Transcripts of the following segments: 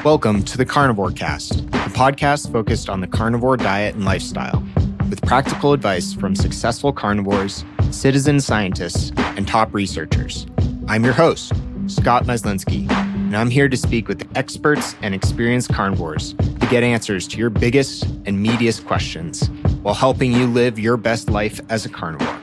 Welcome to the Carnivore Cast, the podcast focused on the carnivore diet and lifestyle, with practical advice from successful carnivores, citizen scientists, and top researchers. I'm your host, Scott Meslinski, and I'm here to speak with experts and experienced carnivores to get answers to your biggest and meatiest questions while helping you live your best life as a carnivore.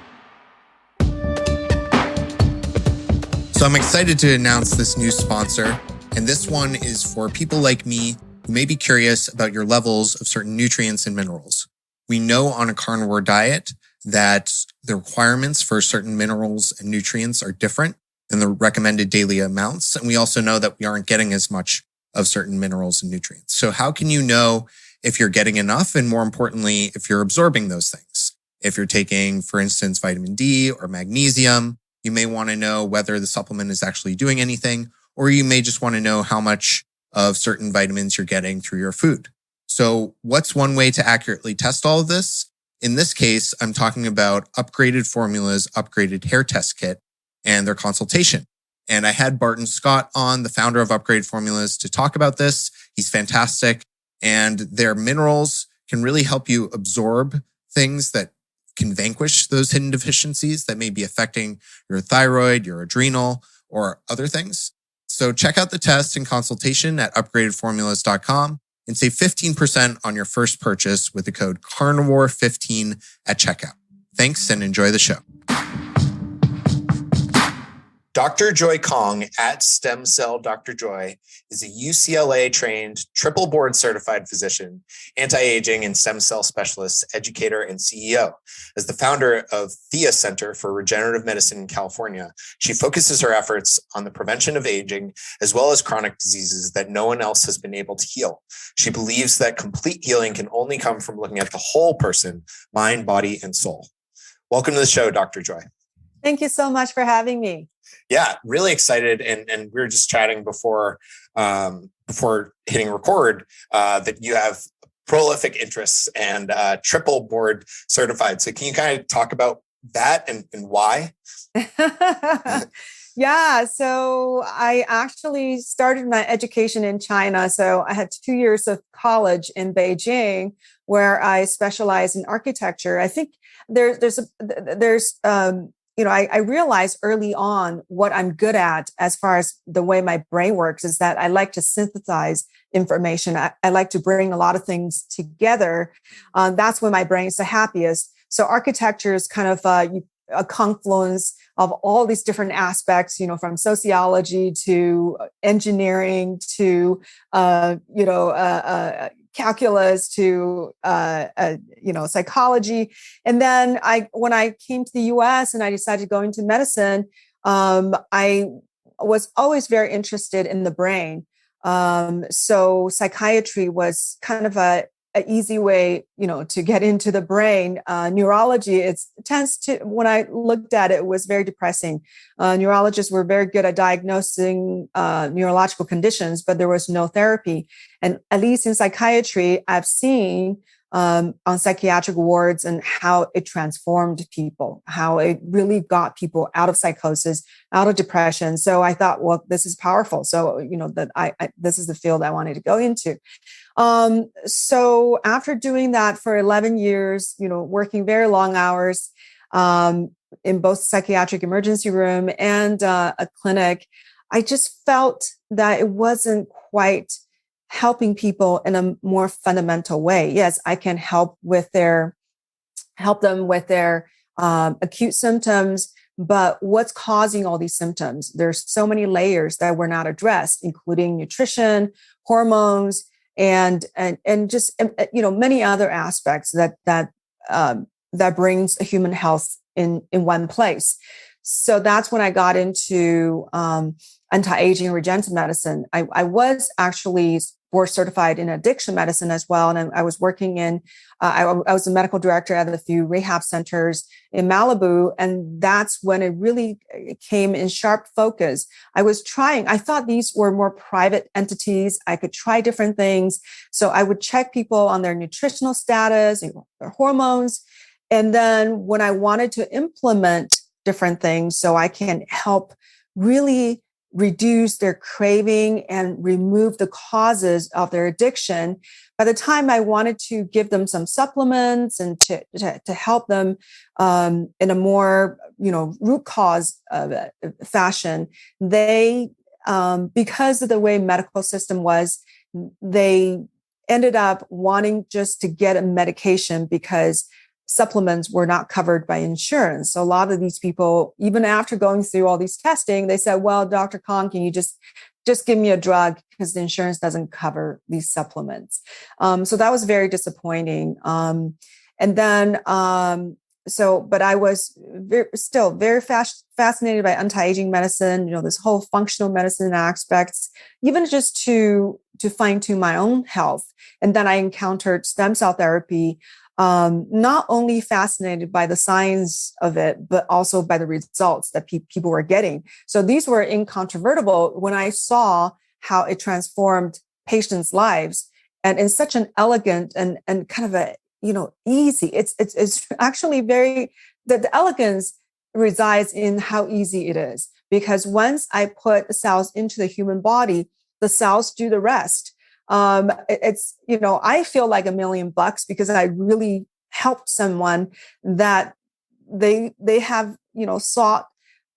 So I'm excited to announce this new sponsor, and this one is for people like me who may be curious about your levels of certain nutrients and minerals. We know on a carnivore diet that the requirements for certain minerals and nutrients are different than the recommended daily amounts. And we also know that we aren't getting as much of certain minerals and nutrients. So how can you know if you're getting enough? And more importantly, if you're absorbing those things? If you're taking, for instance, vitamin D or magnesium, you may want to know whether the supplement is actually doing anything, or you may just want to know how much of certain vitamins you're getting through your food. So what's one way to accurately test all of this? In this case, I'm talking about Upgraded Formula's Upgraded Hair Test Kit and their consultation. And I had Barton Scott on, the founder of Upgraded Formulas, to talk about this. He's fantastic. And their minerals can really help you absorb things that can vanquish those hidden deficiencies that may be affecting your thyroid, your adrenal, or other things. So check out the test and consultation at upgradedformulas.com and save 15% on your first purchase with the code Carnivore15 at checkout. Thanks and enjoy the show. Dr. Joy Kong at Stem Cell Dr. Joy is a UCLA-trained, triple board certified physician, anti-aging and stem cell specialist, educator, and CEO. As the founder of Thea Center for Regenerative Medicine in California, she focuses her efforts on the prevention of aging as well as chronic diseases that no one else has been able to heal. She believes that complete healing can only come from looking at the whole person, mind, body, and soul. Welcome to the show, Dr. Joy. Thank you so much for having me. Yeah, really excited. And we were just chatting before hitting record that you have prolific interests and triple board certified. So can you kind of talk about that and why? Yeah, so I actually started my education in China. So I had 2 years of college in Beijing where I specialized in architecture. I think I realized early on what I'm good at as far as the way my brain works is that I like to synthesize information. I like to bring a lot of things together. That's when my brain is the happiest. So architecture is kind of a confluence of all these different aspects, from sociology to engineering to, calculus to, psychology. And then when I came to the US and I decided to go into medicine, I was always very interested in the brain. So psychiatry was kind of an easy way, to get into the brain. Neurology, when I looked at it, it was very depressing. Neurologists were very good at diagnosing neurological conditions, but there was no therapy. And at least in psychiatry, I've seen on psychiatric wards and how it transformed people, how it really got people out of psychosis, out of depression. So I thought, well, this is powerful. So, this is the field I wanted to go into. So after doing that for 11 years, working very long hours, in both psychiatric emergency room and a clinic, I just felt that it wasn't quite helping people in a more fundamental way. Yes, I can help them with their acute symptoms, but what's causing all these symptoms? There's so many layers that were not addressed, including nutrition, hormones, and just many other aspects that brings human health in one place. So that's when I got into anti-aging and regenerative medicine. I was actually board certified in addiction medicine as well. And I was working I was a medical director at a few rehab centers in Malibu. And that's when it really came in sharp focus. I thought these were more private entities. I could try different things. So I would check people on their nutritional status and their hormones. And then when I wanted to implement different things so I can help really reduce their craving and remove the causes of their addiction. By the time I wanted to give them some supplements and to help them in a more, root cause fashion, they, because of the way medical system was, they ended up wanting just to get a medication because supplements were not covered by insurance. So a lot of these people, even after going through all these testing, they said, well, Dr. Khan, can you just give me a drug because the insurance doesn't cover these supplements. So that was very disappointing. But I was still very fascinated by anti-aging medicine, this whole functional medicine aspects, even just to fine tune my own health. And then I encountered stem cell therapy, not only fascinated by the science of it, but also by the results that people were getting. So these were incontrovertible when I saw how it transformed patients' lives, and in such an elegant and kind of a, easy. It's actually very, the elegance resides in how easy it is, because once I put cells into the human body, the cells do the rest. I feel like $1 million because I really helped someone that they have, sought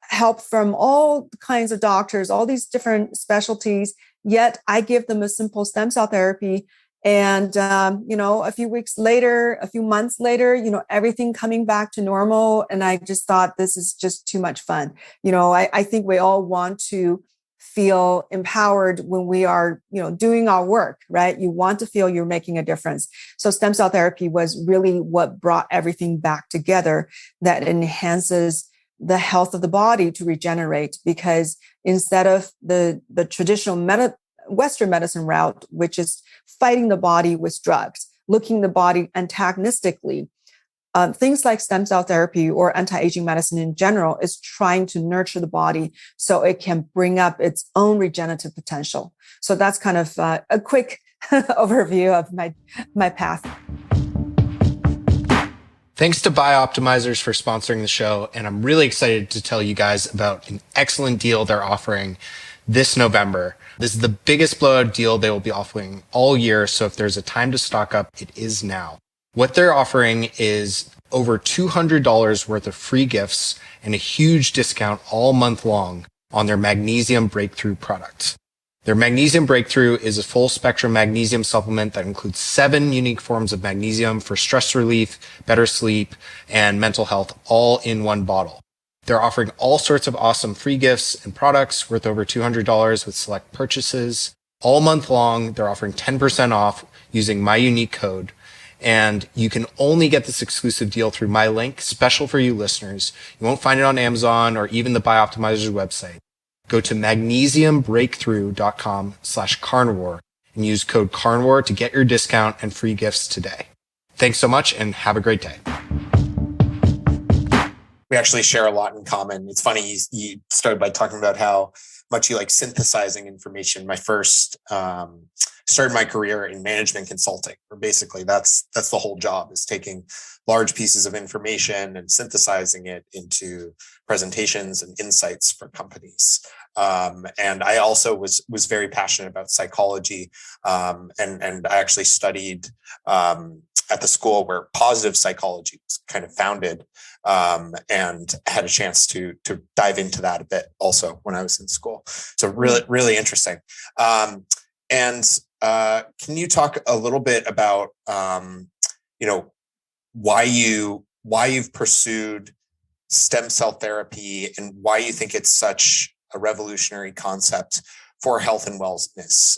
help from all kinds of doctors, all these different specialties, yet I give them a simple stem cell therapy. And, a few weeks later, a few months later, everything coming back to normal. And I just thought, this is just too much fun. I think we all want to feel empowered when we are, doing our work, right? You want to feel you're making a difference. So stem cell therapy was really what brought everything back together, that enhances the health of the body to regenerate, because instead of the traditional Western medicine route, which is fighting the body with drugs, looking the body antagonistically, things like stem cell therapy or anti-aging medicine in general is trying to nurture the body so it can bring up its own regenerative potential. So that's kind of a quick overview of my path. Thanks to Bioptimizers for sponsoring the show, and I'm really excited to tell you guys about an excellent deal they're offering this November. This is the biggest blowout deal they will be offering all year, so if there's a time to stock up, it is now. What they're offering is over $200 worth of free gifts and a huge discount all month long on their Magnesium Breakthrough products. Their Magnesium Breakthrough is a full spectrum magnesium supplement that includes 7 unique forms of magnesium for stress relief, better sleep, and mental health, all in one bottle. They're offering all sorts of awesome free gifts and products worth over $200 with select purchases. All month long, they're offering 10% off using my unique code. And you can only get this exclusive deal through my link, special for you listeners. You won't find it on Amazon or even the Bioptimizers website. Go to magnesiumbreakthrough.com/carnivore and use code carnivore to get your discount and free gifts today. Thanks so much and have a great day. We actually share a lot in common. It's funny, you started by talking about how much you like synthesizing information. My first started my career in management consulting, where basically that's the whole job, is taking large pieces of information and synthesizing it into presentations and insights for companies. And I also was very passionate about psychology, and I actually studied at the school where positive psychology was kind of founded, and had a chance to dive into that a bit also when I was in school. So really interesting. And can you talk a little bit about why you've pursued stem cell therapy and why you think it's such a revolutionary concept for health and wellness?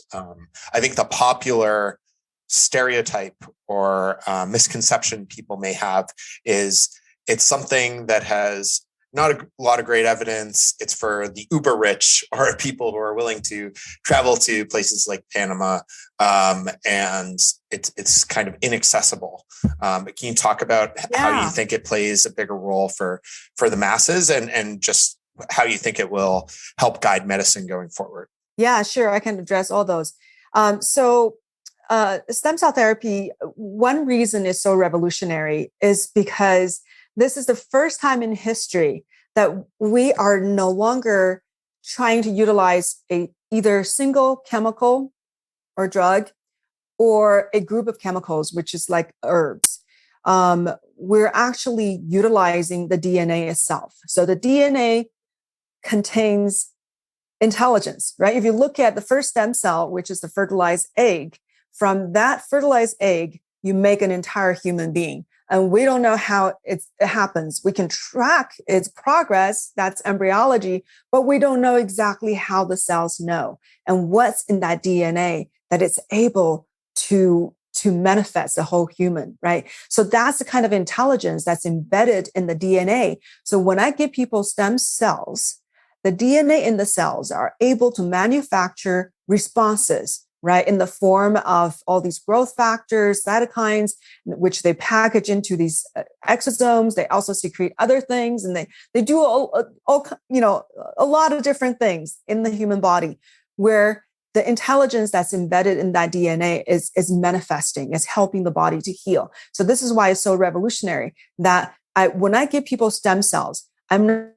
I think the popular stereotype or misconception people may have is it's something that has not a lot of great evidence. It's for the uber rich or people who are willing to travel to places like Panama, and it's kind of inaccessible. But can you talk about how you think it plays a bigger role for the masses, and just how you think it will help guide medicine going forward? Yeah, sure. I can address all those. Stem cell therapy, one reason is so revolutionary is because this is the first time in history that we are no longer trying to utilize a either single chemical or drug or a group of chemicals, which is like herbs. We're actually utilizing the DNA itself. So the DNA contains intelligence, right? If you look at the first stem cell, which is the fertilized egg, from that fertilized egg, you make an entire human being. And we don't know how it happens. We can track its progress, that's embryology, but we don't know exactly how the cells know and what's in that DNA that it's able to manifest the whole human, right? So that's the kind of intelligence that's embedded in the DNA. So when I give people stem cells, the DNA in the cells are able to manufacture responses, right, in the form of all these growth factors, cytokines, which they package into these exosomes. They also secrete other things, and they do a lot of different things in the human body, where the intelligence that's embedded in that DNA is manifesting, is helping the body to heal. So this is why it's so revolutionary that when I give people stem cells, I'm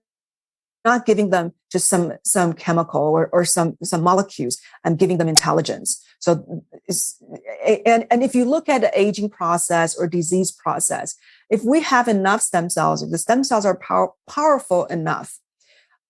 not giving them just some chemical or some molecules. I'm giving them intelligence. So, and if you look at the aging process or disease process, if we have enough stem cells, if the stem cells are powerful enough,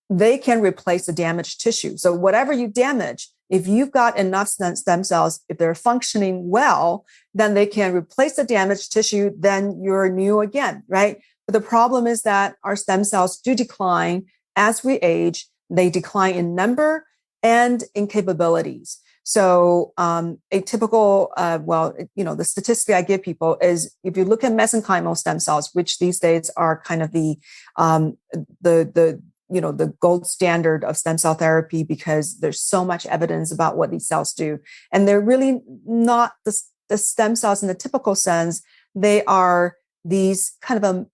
they can replace the damaged tissue. So whatever you damage, if you've got enough stem cells, if they're functioning well, then they can replace the damaged tissue, then you're new again, right? But the problem is that our stem cells do decline as we age. They decline in number and in capabilities. So a typical, the statistic I give people is if you look at mesenchymal stem cells, which these days are kind of the gold standard of stem cell therapy, because there's so much evidence about what these cells do. And they're really not the stem cells in the typical sense. They are these kind of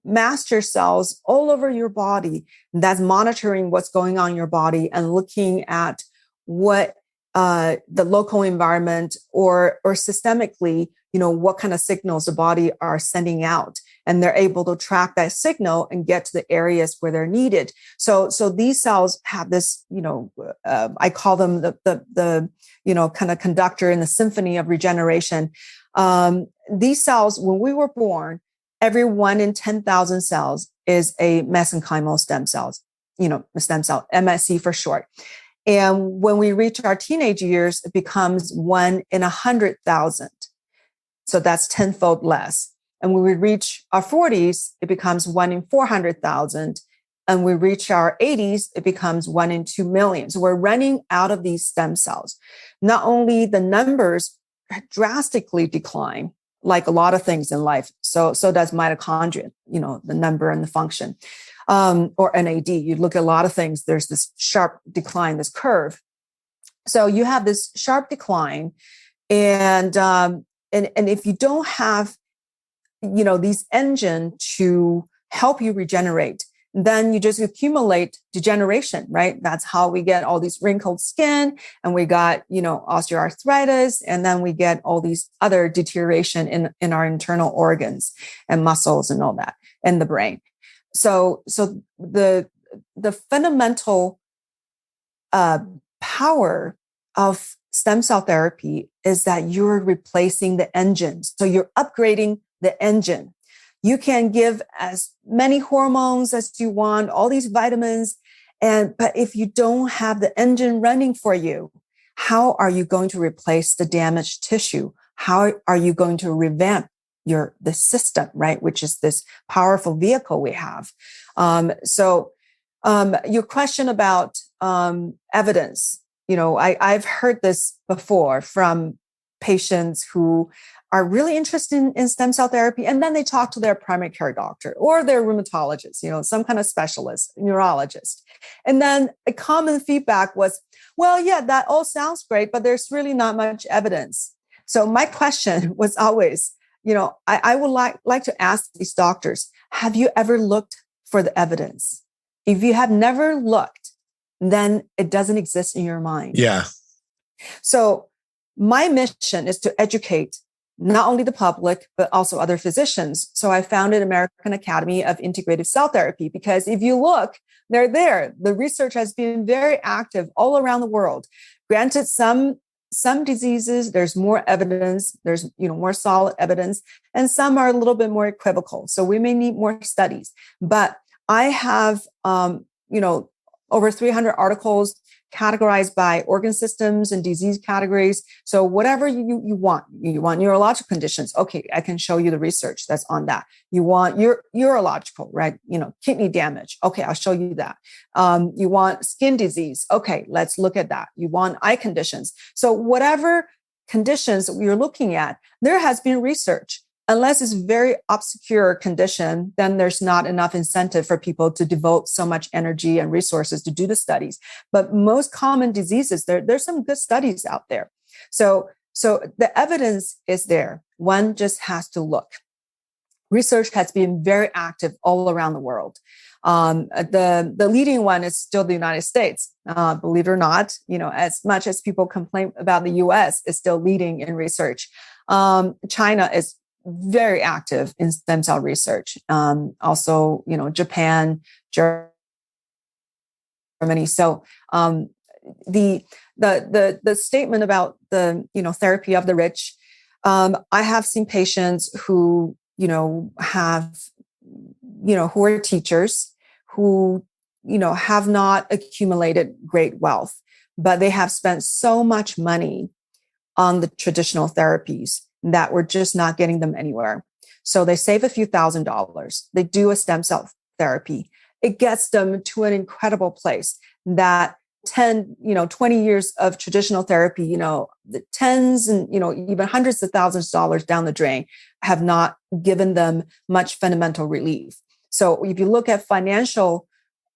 master cells all over your body that's monitoring what's going on in your body and looking at what the local environment or systemically, what kind of signals the body are sending out. And they're able to track that signal and get to the areas where they're needed. So these cells have this, I call them the kind of conductor in the symphony of regeneration. These cells, when we were born, every 1 in 10,000 cells is a mesenchymal stem cells, stem cell, MSC for short. And when we reach our teenage years, it becomes 1 in 100,000. So that's tenfold less. And when we reach our 40s, it becomes 1 in 400,000. And we reach our 80s, it becomes 1 in 2 million. So we're running out of these stem cells. Not only the numbers drastically decline, like a lot of things in life, so does mitochondria, the number and the function, or NAD. You look at a lot of things, there's this sharp decline, this curve. So you have this sharp decline, and if you don't have, these engine to help you regenerate, then you just accumulate degeneration, right? That's how we get all these wrinkled skin, and we got, osteoarthritis, and then we get all these other deterioration in our internal organs and muscles and all that, and the brain. So the fundamental power of stem cell therapy is that you're replacing the engine. So you're upgrading the engine. You can give as many hormones as you want, all these vitamins, but if you don't have the engine running for you, how are you going to replace the damaged tissue? How are you going to revamp the system, right? Which is this powerful vehicle we have. So your question about evidence, I've heard this before from patients who are really interested in stem cell therapy. And then they talk to their primary care doctor or their rheumatologist, some kind of specialist, neurologist. And then a common feedback was, well, yeah, that all sounds great, but there's really not much evidence. So my question was always, I would like to ask these doctors, have you ever looked for the evidence? If you have never looked, then it doesn't exist in your mind. Yeah. So my mission is to educate not only the public, but also other physicians. So I founded American Academy of Integrative Cell Therapy, because if you look, they're there. The research has been very active all around the world. Granted, some diseases, there's more evidence, there's more solid evidence, and some are a little bit more equivocal. So we may need more studies. But I have over 300 articles categorized by organ systems and disease categories. So whatever you want neurological conditions. Okay, I can show you the research that's on that. You want your urological, right? Kidney damage. Okay, I'll show you that. You want skin disease. Okay, let's look at that. You want eye conditions. So whatever conditions you're looking at, there has been research. Unless it's very obscure condition, then there's not enough incentive for people to devote so much energy and resources to do the studies. But most common diseases, there's some good studies out there. So the evidence is there. One just has to look. Research has been very active all around the world. The leading one is still the United States. Believe it or not, as much as people complain about the US, is still leading in research. China is very active in stem cell research. Also, Japan, Germany. So the statement about the therapy of the rich. I have seen patients who have who are teachers who have not accumulated great wealth, but they have spent so much money on the traditional therapies that we're just not getting them anywhere. So they save a few $1,000s. They do a stem cell therapy. It gets them to an incredible place that 10, 20 years of traditional therapy, the tens and, even hundreds of thousands of dollars down the drain have not given them much fundamental relief. So if you look at financial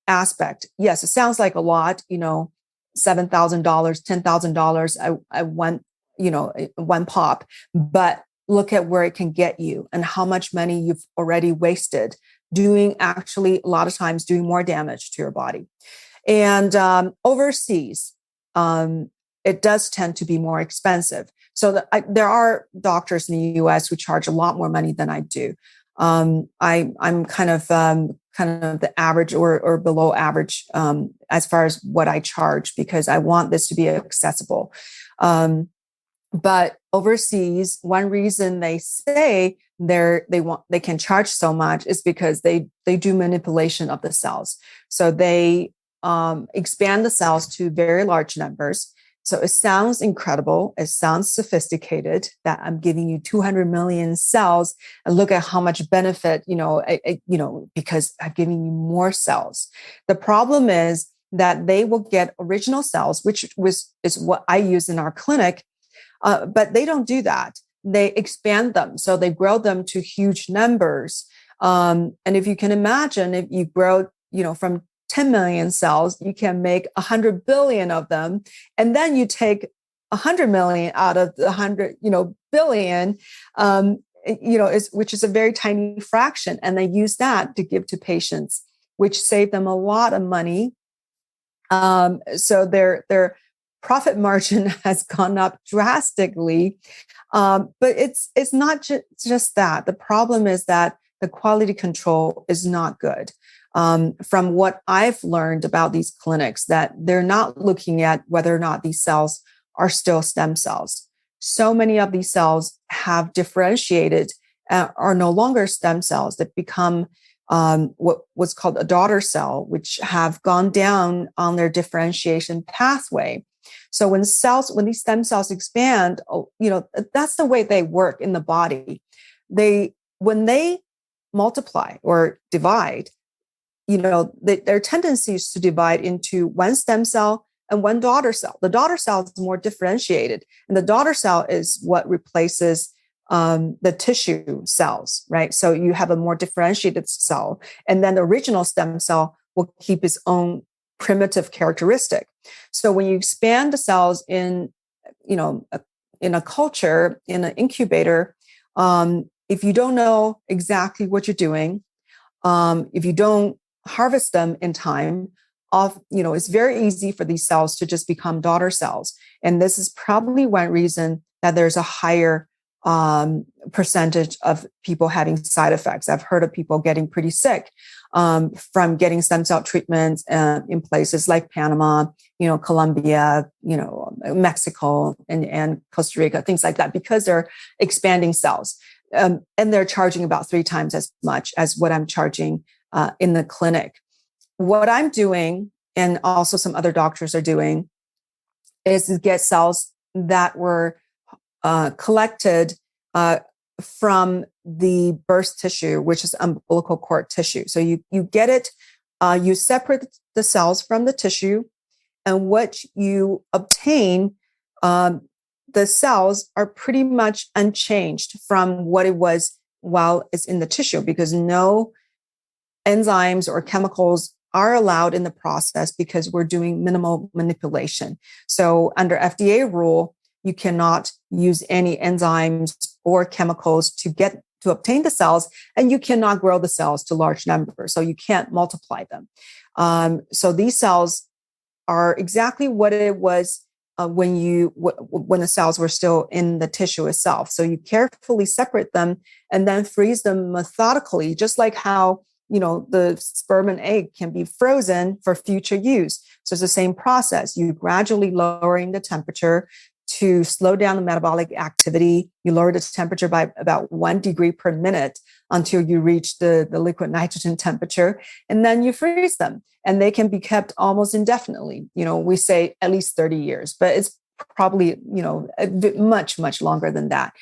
aspect, yes, it sounds like a lot, $7,000, $10,000. I went, one pop, but look at where it can get you and how much money you've already wasted doing a lot of times doing more damage to your body. And overseas, it does tend to be more expensive. So there are doctors in the US who charge a lot more money than I do. I'm kind of the average or below average as far as what I charge, because I want this to be accessible. But overseas, one reason they say they can charge so much is because they do manipulation of the cells. So they expand the cells to very large numbers. So it sounds incredible. It sounds sophisticated that I'm giving you 200 million cells and look at how much benefit, because I'm giving you more cells. The problem is that they will get original cells, which is what I use in our clinic. But they don't do that. They expand them. So they grow them to huge numbers. And if you can imagine, if you grow, from 10 million cells, you can make 100 billion of them. And then you take 100 million out of the 100, billion, which is a very tiny fraction. And they use that to give to patients, which save them a lot of money. So their profit margin has gone up drastically. But it's not just that. The problem is that the quality control is not good. From what I've learned about these clinics, that they're not looking at whether or not these cells are still stem cells. So many of these cells have differentiated, are no longer stem cells that become what's called a daughter cell, which have gone down on their differentiation pathway. So when these stem cells expand, that's the way they work in the body. When they multiply or divide, their tendency is to divide into one stem cell and one daughter cell. The daughter cell is more differentiated, and the daughter cell is what replaces the tissue cells, right? So you have a more differentiated cell, and then the original stem cell will keep its own primitive characteristic. So when you expand the cells in a culture, in an incubator, if you don't know exactly what you're doing, if you don't harvest them in time, it's very easy for these cells to just become daughter cells. And this is probably one reason that there's a higher percentage of people having side effects. I've heard of people getting pretty sick from getting stem cell treatments in places like Panama, Colombia, Mexico, and Costa Rica, things like that, because they're expanding cells. And they're charging about 3 times as much as what I'm charging in the clinic. What I'm doing, and also some other doctors are doing, is to get cells that were collected from the birth tissue, which is umbilical cord tissue. So you get it, you separate the cells from the tissue, and what you obtain, the cells are pretty much unchanged from what it was while it's in the tissue, because no enzymes or chemicals are allowed in the process because we're doing minimal manipulation. So under FDA rule, you cannot use any enzymes or chemicals to obtain the cells, and you cannot grow the cells to large numbers. So you can't multiply them. So these cells are exactly what it was when the cells were still in the tissue itself. So you carefully separate them and then freeze them methodically, just like how the sperm and egg can be frozen for future use. So it's the same process. You gradually lowering the temperature to slow down the metabolic activity. You lower the temperature by about 1 degree per minute until you reach the liquid nitrogen temperature, and then you freeze them. And they can be kept almost indefinitely. We say at least 30 years, but it's probably, a bit much, much longer than that.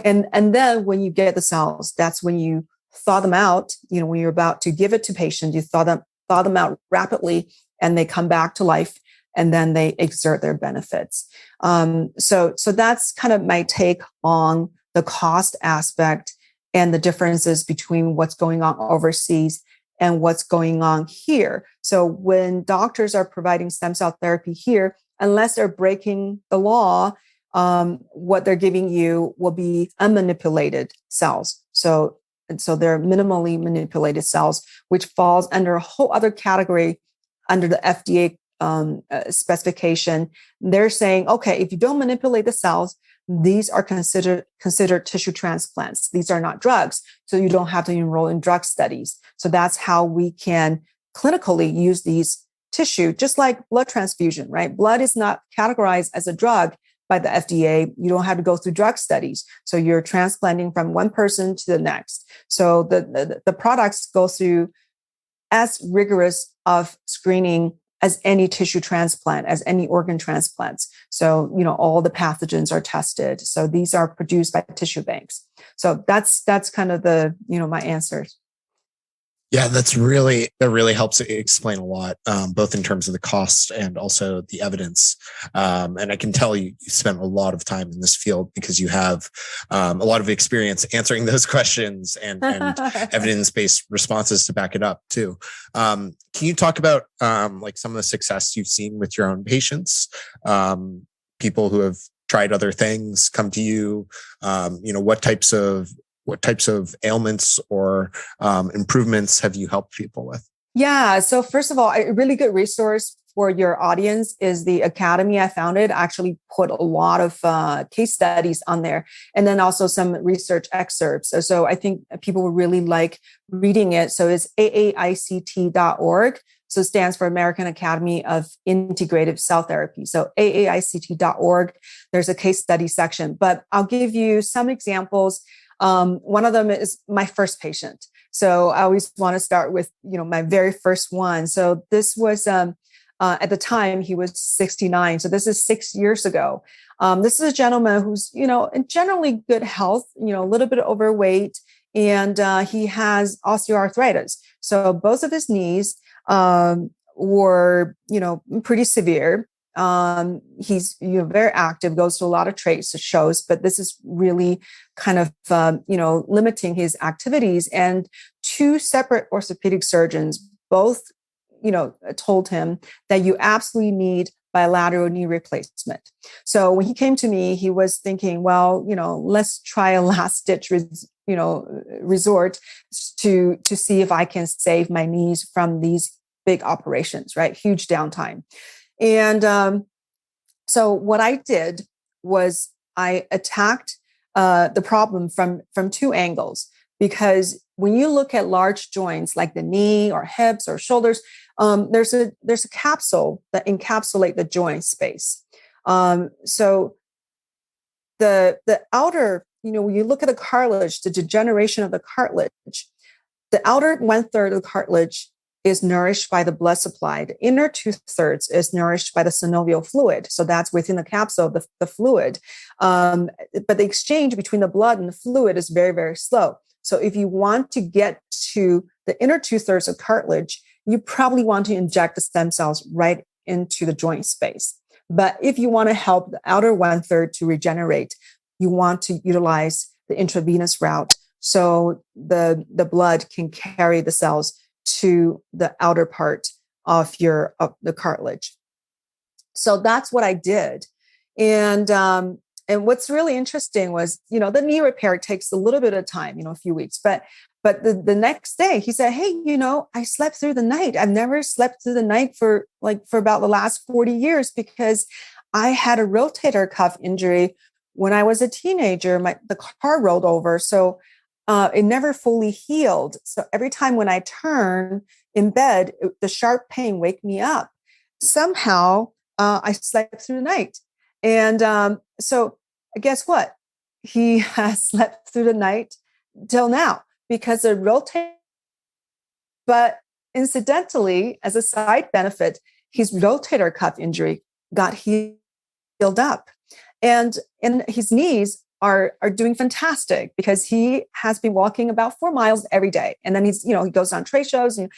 And then when you get the cells, that's when you thaw them out. When you're about to give it to patients, you thaw them out rapidly, and they come back to life, and then they exert their benefits. So that's kind of my take on the cost aspect and the differences between what's going on overseas and what's going on here. So when doctors are providing stem cell therapy here, unless they're breaking the law, what they're giving you will be unmanipulated cells. So they're minimally manipulated cells, which falls under a whole other category under the FDA specification. They're saying, okay, if you don't manipulate the cells, these are considered tissue transplants. These are not drugs, so you don't have to enroll in drug studies. So that's how we can clinically use these tissue, just like blood transfusion, right? Blood is not categorized as a drug by the FDA. You don't have to go through drug studies. So you're transplanting from one person to the next. So the products go through as rigorous of screening as any tissue transplant, as any organ transplants. So, all the pathogens are tested. So these are produced by tissue banks. So that's kind of my answers. Yeah, that really helps explain a lot, both in terms of the cost and also the evidence. And I can tell you spent a lot of time in this field because you have a lot of experience answering those questions and evidence-based responses to back it up too. Can you talk about like some of the success you've seen with your own patients, people who have tried other things come to you? What types of ailments or improvements have you helped people with? Yeah. So first of all, a really good resource for your audience is the Academy I founded. I actually put a lot of case studies on there, and then also some research excerpts. So I think people will really like reading it. So it's aaict.org. So it stands for American Academy of Integrative Cell Therapy. So aaict.org, there's a case study section, but I'll give you some examples. One of them is my first patient. So I always want to start with, my very first one. So this was, at the time he was 69. So this is 6 years ago. This is a gentleman who's, in generally good health, a little bit overweight, and he has osteoarthritis. So both of his knees were, pretty severe. He's very active, goes to a lot of trade shows, but this is really kind of limiting his activities. And 2 separate orthopedic surgeons both told him that you absolutely need bilateral knee replacement. So when he came to me, he was thinking, well, let's try a last ditch resort to see if I can save my knees from these big operations, right? Huge downtime. And so what I did was I attacked the problem from two angles. Because when you look at large joints like the knee or hips or shoulders, there's a capsule that encapsulate the joint space. So the outer, when you look at the cartilage, the degeneration of the cartilage, the outer 1/3 of the cartilage is nourished by the blood supply. The inner 2/3 is nourished by the synovial fluid. So that's within the capsule, the fluid. But the exchange between the blood and the fluid is very, very slow. So if you want to get to the inner 2/3 of cartilage, you probably want to inject the stem cells right into the joint space. But if you want to help the outer 1/3 to regenerate, you want to utilize the intravenous route. So the blood can carry the cells to the outer part of the cartilage. So that's what I did. And what's really interesting was, the knee repair takes a little bit of time, a few weeks, but the next day he said, hey, I slept through the night. I've never slept through the night for about the last 40 years because I had a rotator cuff injury when I was a teenager. The car rolled over. So it never fully healed. So every time when I turn in bed, the sharp pain wake me up. Somehow I slept through the night. And so guess what? He has slept through the night till now because the rotator. But incidentally, as a side benefit, his rotator cuff injury got healed up. And his knees are doing fantastic because he has been walking about 4 miles every day. And then he goes on trade shows and,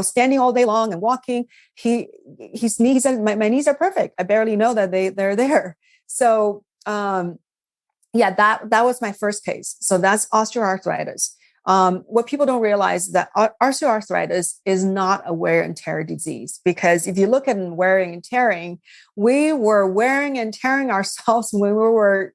standing all day long and walking. His knees, and my knees are perfect. I barely know that they're there. So, that was my first case. So that's osteoarthritis. What people don't realize is that osteoarthritis is not a wear and tear disease, because if you look at wearing and tearing, we were wearing and tearing ourselves when we were,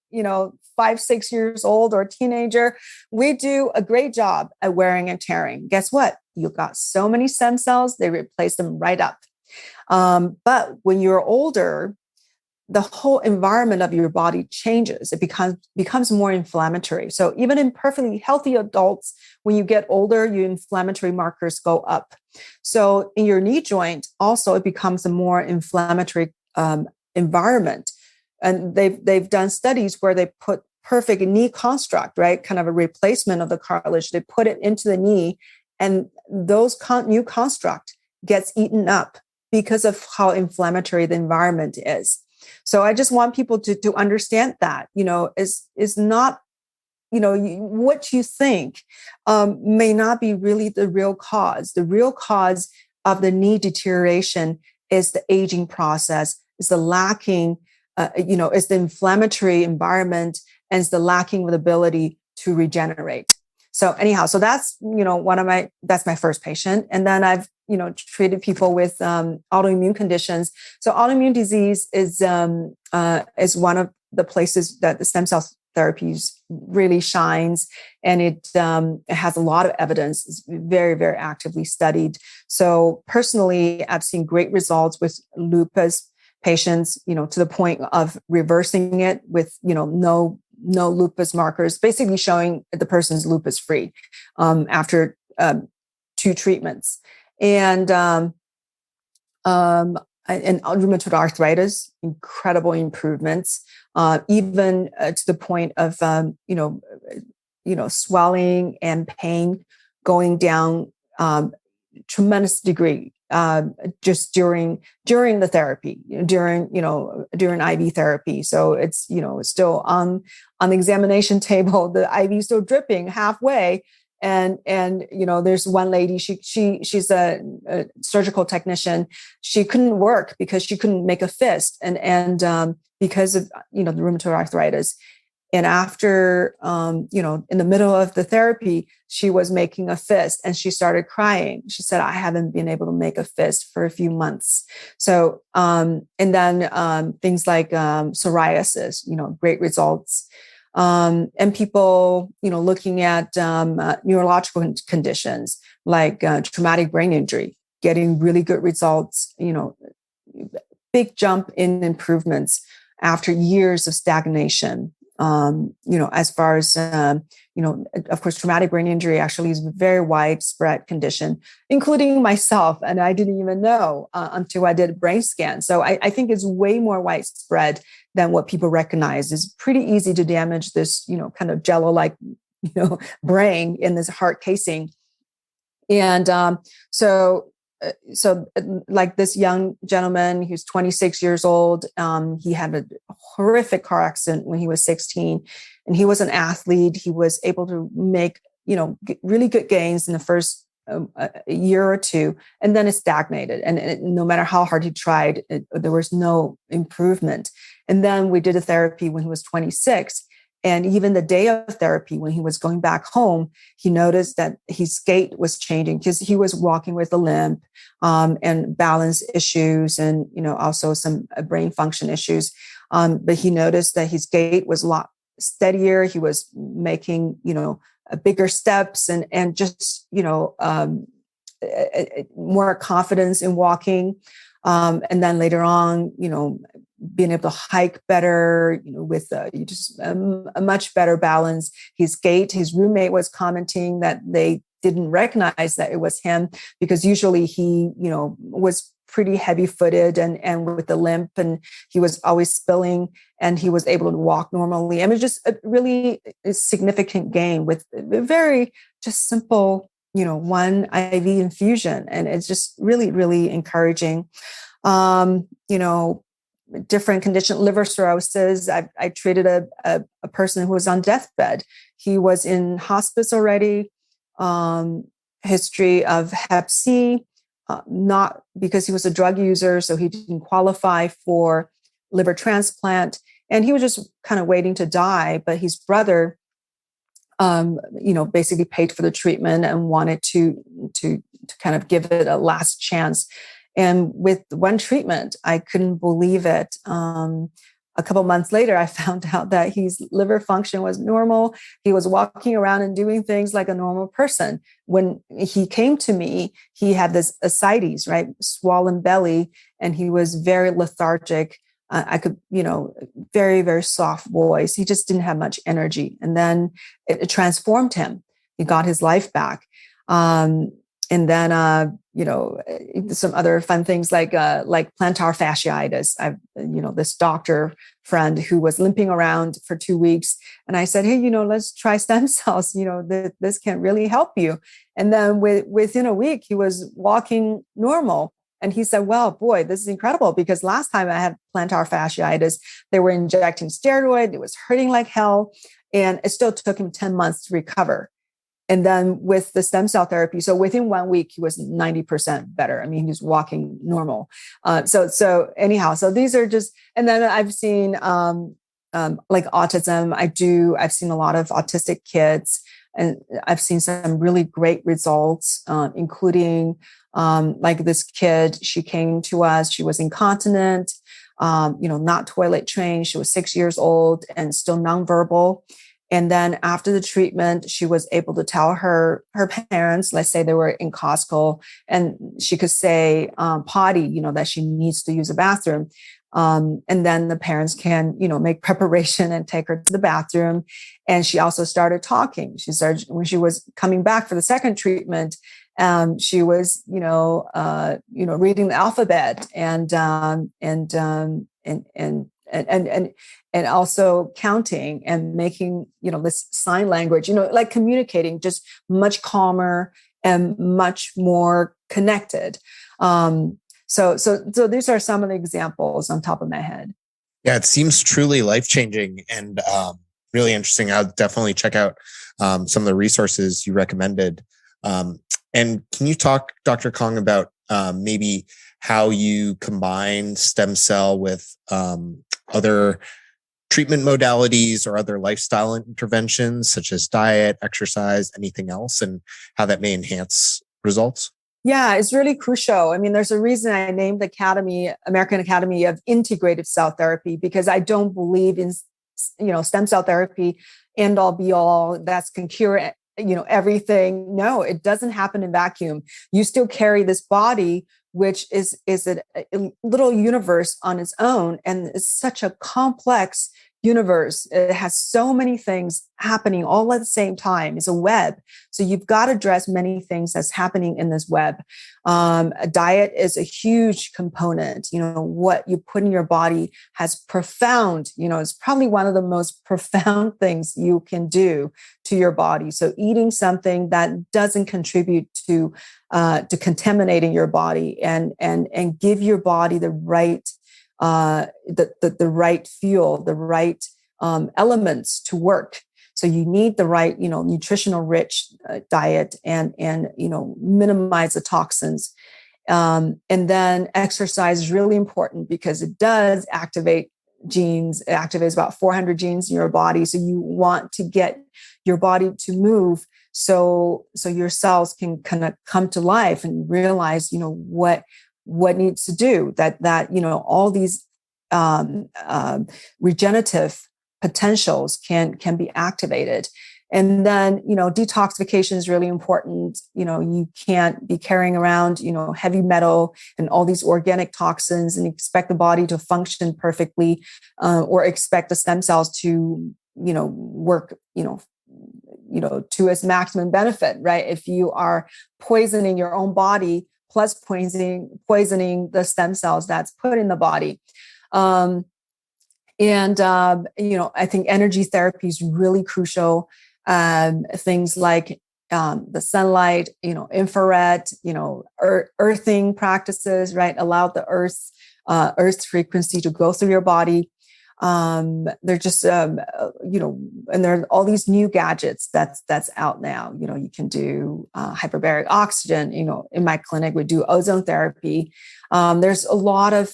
5, 6 years old or a teenager. We do a great job at wearing and tearing. Guess what? You got so many stem cells, they replace them right up. But when you're older, the whole environment of your body changes. It becomes more inflammatory. So even in perfectly healthy adults, when you get older, your inflammatory markers go up. So in your knee joint, also, it becomes a more inflammatory environment. And they've done studies where they put perfect knee construct, right? Kind of a replacement of the cartilage. They put it into the knee, and those new construct gets eaten up because of how inflammatory the environment is. So I just want people to understand that, is not, what you think may not be really the real cause. The real cause of the knee deterioration is the aging process, is the lacking, is the inflammatory environment, and is the lacking of the ability to regenerate. So anyhow, so that's, that's my first patient. And then I've, treated people with autoimmune conditions. So autoimmune disease is one of the places that the stem cell therapies really shines. And it has a lot of evidence. It's very, very actively studied. So personally, I've seen great results with lupus patients, to the point of reversing it with, no lupus markers, basically showing the person's lupus free after 2 treatments. And rheumatoid arthritis, incredible improvements, even to the point of swelling and pain going down tremendous degree just during the therapy, during IV therapy. So it's it's still on the examination table, the IV still dripping halfway. And there's one lady, she's a surgical technician. She couldn't work because she couldn't make a fist, and because of the rheumatoid arthritis. And after in the middle of the therapy, she was making a fist and she started crying. She said, I haven't been able to make a fist for a few months. So and then things like psoriasis, great results. And people, looking at neurological conditions like traumatic brain injury, getting really good results, big jump in improvements after years of stagnation. As far as, of course, traumatic brain injury actually is a very widespread condition, including myself. And I didn't even know until I did a brain scan. So I think it's way more widespread than what people recognize. It's pretty easy to damage this, kind of jello-like, brain in this heart casing. And so like this young gentleman who's 26 years old, he had a horrific car accident when he was 16, and he was an athlete. He was able to make, really good gains in the first year or two, and then it stagnated. And no matter how hard he tried, there was no improvement. And then we did a therapy when he was 26. And even the day of therapy, when he was going back home, he noticed that his gait was changing because he was walking with a limp, and balance issues, and also some brain function issues. But he noticed that his gait was a lot steadier. He was making bigger steps, and just more confidence in walking. And then later on, being able to hike better, with just a much better balance. His gait, his roommate was commenting that they didn't recognize that it was him, because usually he, was pretty heavy footed and with the limp, and he was always spilling, and he was able to walk normally. I mean, just a really significant gain with a very just simple, one IV infusion. And it's just really, really encouraging. Different condition, liver cirrhosis. I treated a person who was on deathbed. He was in hospice already, history of Hep C, not because he was a drug user, so he didn't qualify for liver transplant. And he was just kind of waiting to die, but his brother, basically paid for the treatment and wanted to kind of give it a last chance. And with one treatment, I couldn't believe it. A couple months later, I found out that his liver function was normal. He was walking around and doing things like a normal person. When he came to me, he had this ascites, right? Swollen belly, and he was very lethargic. I could, very, very soft voice. He just didn't have much energy. And then it transformed him. He got his life back. And then, some other fun things like plantar fasciitis. I've, this doctor friend who was limping around for 2 weeks. And I said, hey, let's try stem cells. This can really help you. And then within a week, he was walking normal. And he said, well, boy, this is incredible, because last time I had plantar fasciitis, they were injecting steroid. It was hurting like hell. And it still took him 10 months to recover. And then with the stem cell therapy, so within 1 week, he was 90% better. I mean, he was walking normal. So anyhow, so these are just, and then I've seen like autism. I've seen a lot of autistic kids, and I've seen some really great results, including like this kid. She came to us, she was incontinent, not toilet trained. She was 6 years old and still nonverbal. And then after the treatment, she was able to tell her parents, let's say they were in Costco, and she could say potty, that she needs to use a bathroom. And then the parents can, make preparation and take her to the bathroom. And she also started talking. When she was coming back for the second treatment, she was, reading the alphabet and also counting and making, this sign language, like communicating, just much calmer and much more connected. So these are some of the examples on top of my head. Yeah, it seems truly life-changing and really interesting. I'll definitely check out some of the resources you recommended. And can you talk, Dr. Kong, about maybe how you combine stem cell with other treatment modalities or other lifestyle interventions, such as diet, exercise, anything else, and how that may enhance results? Yeah, it's really crucial. I mean, there's a reason I named the American Academy of Integrative Cell Therapy, because I don't believe in, stem cell therapy, end all be all, that can cure, everything. No, it doesn't happen in vacuum. You still carry this body, which is a little universe on its own. And it's such a complex universe. It has so many things happening all at the same time. It's a web. So you've got to address many things that's happening in this web. A diet is a huge component. What you put in your body has profound, it's probably one of the most profound things you can do to your body. So eating something that doesn't contribute to contaminating your body and give your body the right the right fuel, the right elements to work. So you need the right, nutritional rich diet and minimize the toxins. And then exercise is really important because it does activate genes. It activates about 400 genes in your body. So you want to get your body to move so your cells can kind of come to life and realize, what needs to do that all these regenerative potentials can be activated. And then detoxification is really important. You can't be carrying around heavy metal and all these organic toxins and expect the body to function perfectly, or expect the stem cells to work to its maximum benefit, right? If you are poisoning your own body plus poisoning the stem cells that's put in the body. I think energy therapy is really crucial. Things like the sunlight, infrared, earthing practices, right? Allow the earth's frequency to go through your body. They're just, and there are all these new gadgets that's out now. You can do hyperbaric oxygen. In my clinic, we do ozone therapy. There's a lot of,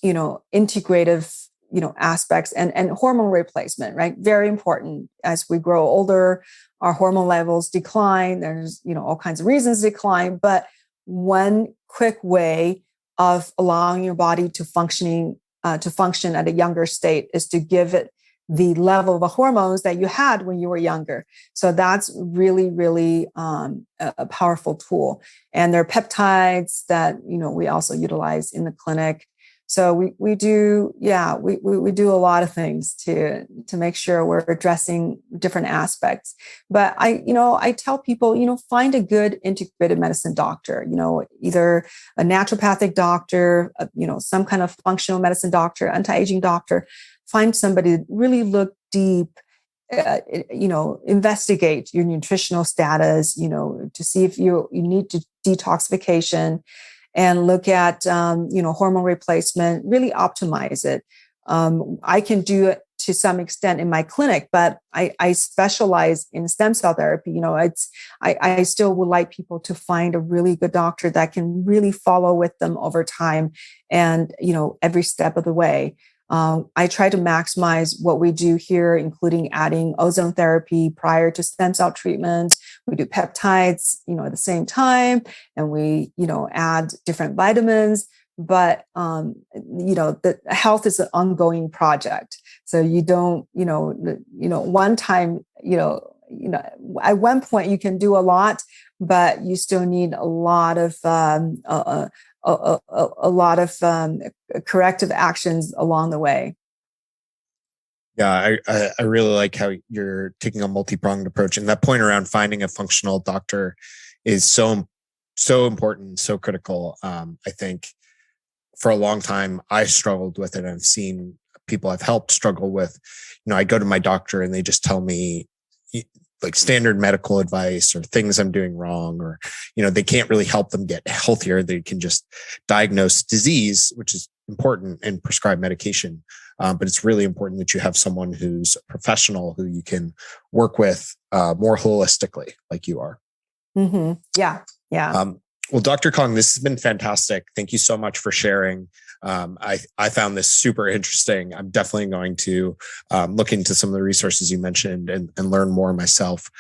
integrative, aspects and hormone replacement, right? Very important. As we grow older, our hormone levels decline. There's, all kinds of reasons to decline, but one quick way of allowing your body to function at a younger state is to give it the level of the hormones that you had when you were younger. So that's really, really a powerful tool. And there are peptides that, we also utilize in the clinic. So we do a lot of things to make sure we're addressing different aspects. But I tell people, find a good integrated medicine doctor, either a naturopathic doctor, some kind of functional medicine doctor, anti-aging doctor. Find somebody to really look deep, investigate your nutritional status, to see if you need to detoxification, and look at, hormone replacement, really optimize it. I can do it to some extent in my clinic, but I specialize in stem cell therapy. I still would like people to find a really good doctor that can really follow with them over time and, every step of the way. I try to maximize what we do here, including adding ozone therapy prior to stem cell treatment. We do peptides, at the same time, and we, add different vitamins. But, the health is an ongoing project. So you don't, one time, at one point you can do a lot, but you still need a lot of corrective actions along the way. Yeah, I really like how you're taking a multi-pronged approach, and that point around finding a functional doctor is so important, so critical. I think for a long time I struggled with it. I've seen people I've helped struggle with. I go to my doctor and they just tell me like standard medical advice or things I'm doing wrong, or, they can't really help them get healthier. They can just diagnose disease, which is important, and prescribe medication. But it's really important that you have someone who's a professional who you can work with more holistically, like you are. Mm-hmm. Yeah. Well, Dr. Kong, this has been fantastic. Thank you so much for sharing. I found this super interesting. I'm definitely going to look into some of the resources you mentioned and learn more myself.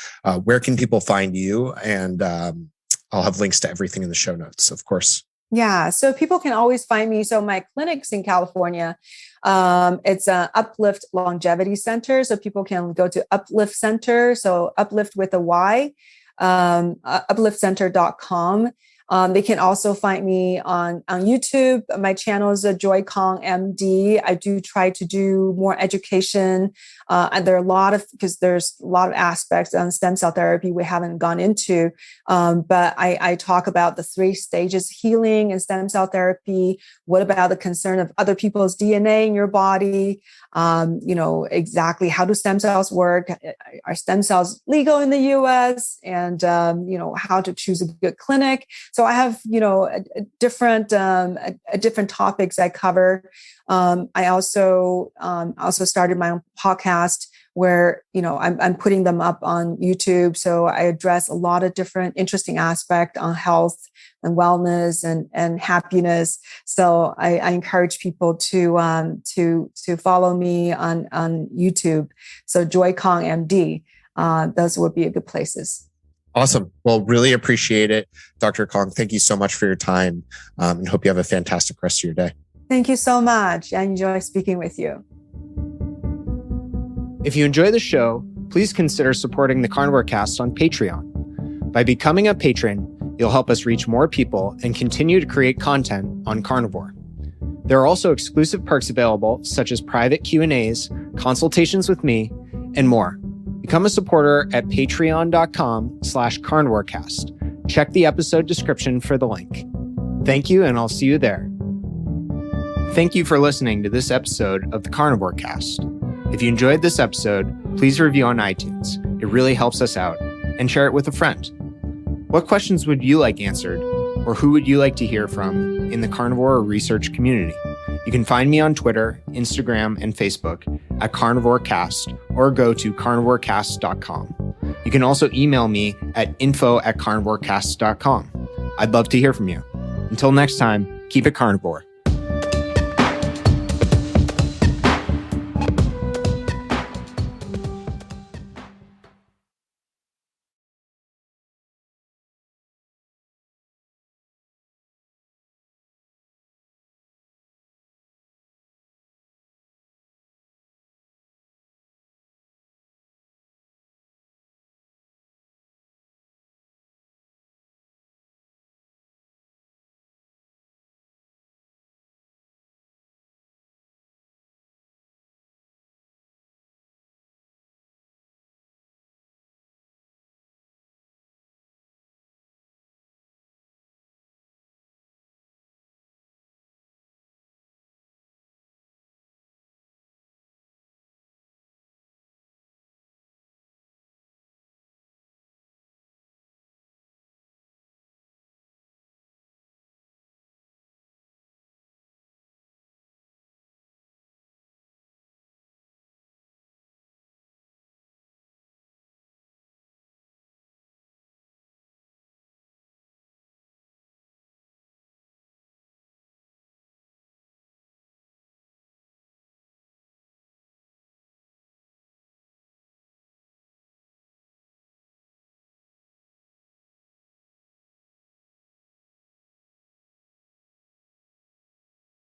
Where can people find you? And I'll have links to everything in the show notes, of course. Yeah. So people can always find me. So my clinic's in California. It's a Uplift Longevity Center. So people can go to Uplift Center. So Uplift with a Y, upliftcenter.com. They can also find me on YouTube. My channel is Joy Kong MD. I do try to do more education. And because there's a lot of aspects on stem cell therapy we haven't gone into. But I talk about the 3 stages of healing in stem cell therapy. What about the concern of other people's DNA in your body? Exactly how do stem cells work? Are stem cells legal in the US? And, how to choose a good clinic. So I have, different topics I cover. I also started my own podcast where, I'm putting them up on YouTube. So I address a lot of different interesting aspects on health and wellness and happiness. So I encourage people to follow me on YouTube. So Joy Kong MD, those would be good places. Awesome. Well, really appreciate it. Dr. Kong, thank you so much for your time, and hope you have a fantastic rest of your day. Thank you so much. I enjoy speaking with you. If you enjoy the show, please consider supporting the Carnivore Cast on Patreon. By becoming a patron, you'll help us reach more people and continue to create content on Carnivore. There are also exclusive perks available, such as private Q&As, consultations with me, and more. Become a supporter at patreon.com/carnivorecast. Check the episode description for the link. Thank you, and I'll see you there. Thank you for listening to this episode of the Carnivore Cast. If you enjoyed this episode, please review on iTunes. It really helps us out. And share it with a friend. What questions would you like answered, or who would you like to hear from in the carnivore research community? You can find me on Twitter, Instagram, and Facebook at CarnivoreCast, or go to carnivorecast.com. You can also email me at info@carnivorecast.com. I'd love to hear from you. Until next time, keep it carnivore.